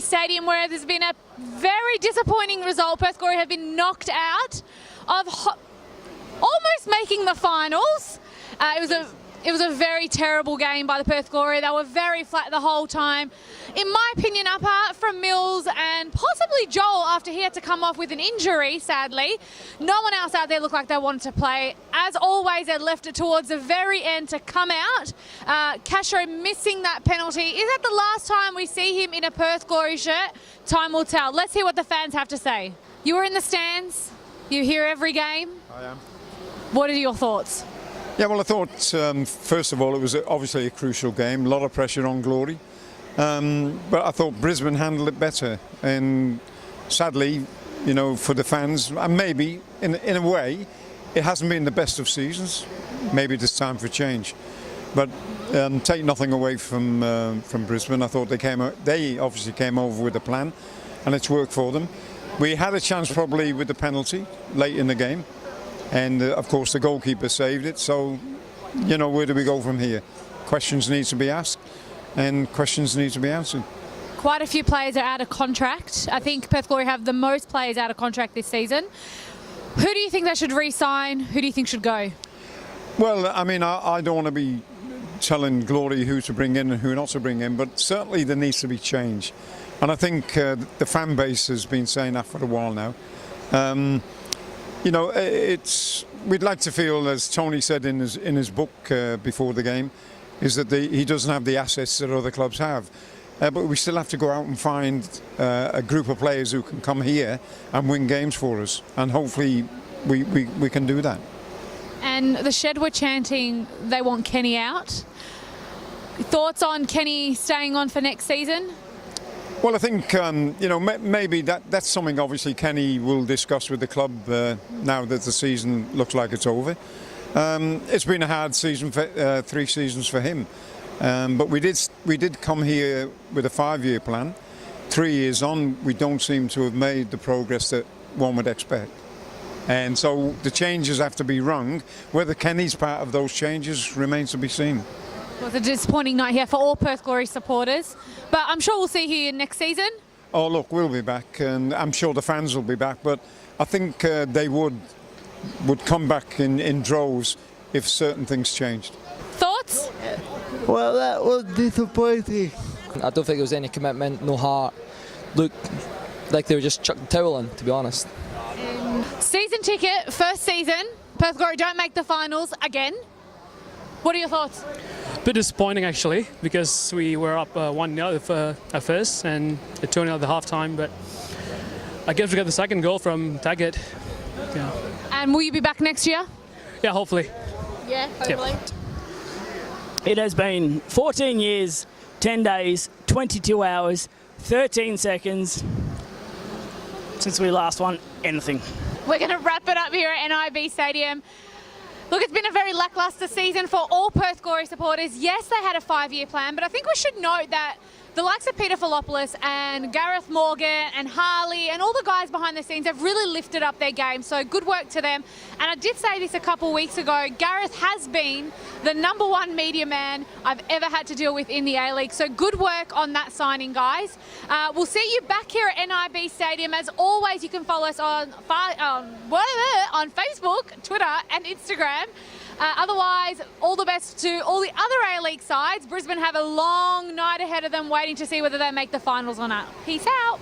Stadium, where there's been a very disappointing result. Perth Glory have been knocked out of almost making the finals. It was a very terrible game by the Perth Glory. They were very flat the whole time. In my opinion, apart from Mills and possibly Joel after he had to come off with an injury, sadly, no one else out there looked like they wanted to play. As always, they left it towards the very end to come out. Castro missing that penalty. Is that the last time we see him in a Perth Glory shirt? Time will tell. Let's hear what the fans have to say. You were in the stands. You hear every game. I am. What are your thoughts? Yeah, well, I thought, first of all, it was obviously a crucial game, a lot of pressure on Glory. But I thought Brisbane handled it better. And sadly, you know, for the fans, and maybe in a way, it hasn't been the best of seasons. Maybe it's time for change. But take nothing away from Brisbane. I thought they obviously came over with a plan, and it's worked for them. We had a chance probably with the penalty late in the game. And of course the goalkeeper saved it, so you know, where do we go from here? Questions need to be asked and questions need to be answered. Quite a few players are out of contract. I think Perth Glory have the most players out of contract this season. Who do you think they should re-sign? Who do you think should go? Well, I mean, I don't want to be telling Glory who to bring in and who not to bring in, but certainly there needs to be change. And I think the fan base has been saying that for a while now. You know, we'd like to feel, as Tony said in his book before the game, is that he doesn't have the assets that other clubs have. But we still have to go out and find a group of players who can come here and win games for us. And hopefully we can do that. And the Shed were chanting they want Kenny out. Thoughts on Kenny staying on for next season? Well, I think, you know, maybe that's something obviously Kenny will discuss with the club now that the season looks like it's over. It's been a hard season, 3 seasons for him. But we did come here with a 5-year plan. 3 years on, we don't seem to have made the progress that one would expect. And so the changes have to be rung. Whether Kenny's part of those changes remains to be seen. It was a disappointing night here for all Perth Glory supporters, but I'm sure we'll see you next season. Oh look, we'll be back, and I'm sure the fans will be back, but I think they would come back in droves if certain things changed. Thoughts? Well, that was disappointing. I don't think there was any commitment, no heart. Looked like they were just chucked the towel in, to be honest. Season ticket, first season. Perth Glory don't make the finals again. What are your thoughts? A bit disappointing actually, because we were up 1-0 at first and 2-0 at the half time, but I guess we got the second goal from Taggart. Yeah. And will you be back next year? Yeah, hopefully. Yeah, hopefully. Yep. It has been 14 years, 10 days, 22 hours, 13 seconds since we last won anything. We're going to wrap it up here at NIB Stadium. Look, it's been a very lacklustre season for all Perth Glory supporters. Yes, they had a 5-year plan, but I think we should note that the likes of Peter Philopoulos and Gareth Morgan and Harley and all the guys behind the scenes have really lifted up their game, so good work to them. And I did say this a couple weeks ago, Gareth has been the #1 media man I've ever had to deal with in the A-League, so good work on that signing, guys. We'll see you back here at NIB Stadium. As always, you can follow us on Facebook, Twitter and Instagram. Otherwise, all the best to all the other A-League sides. Brisbane have a long night ahead of them waiting to see whether they make the finals or not. Peace out.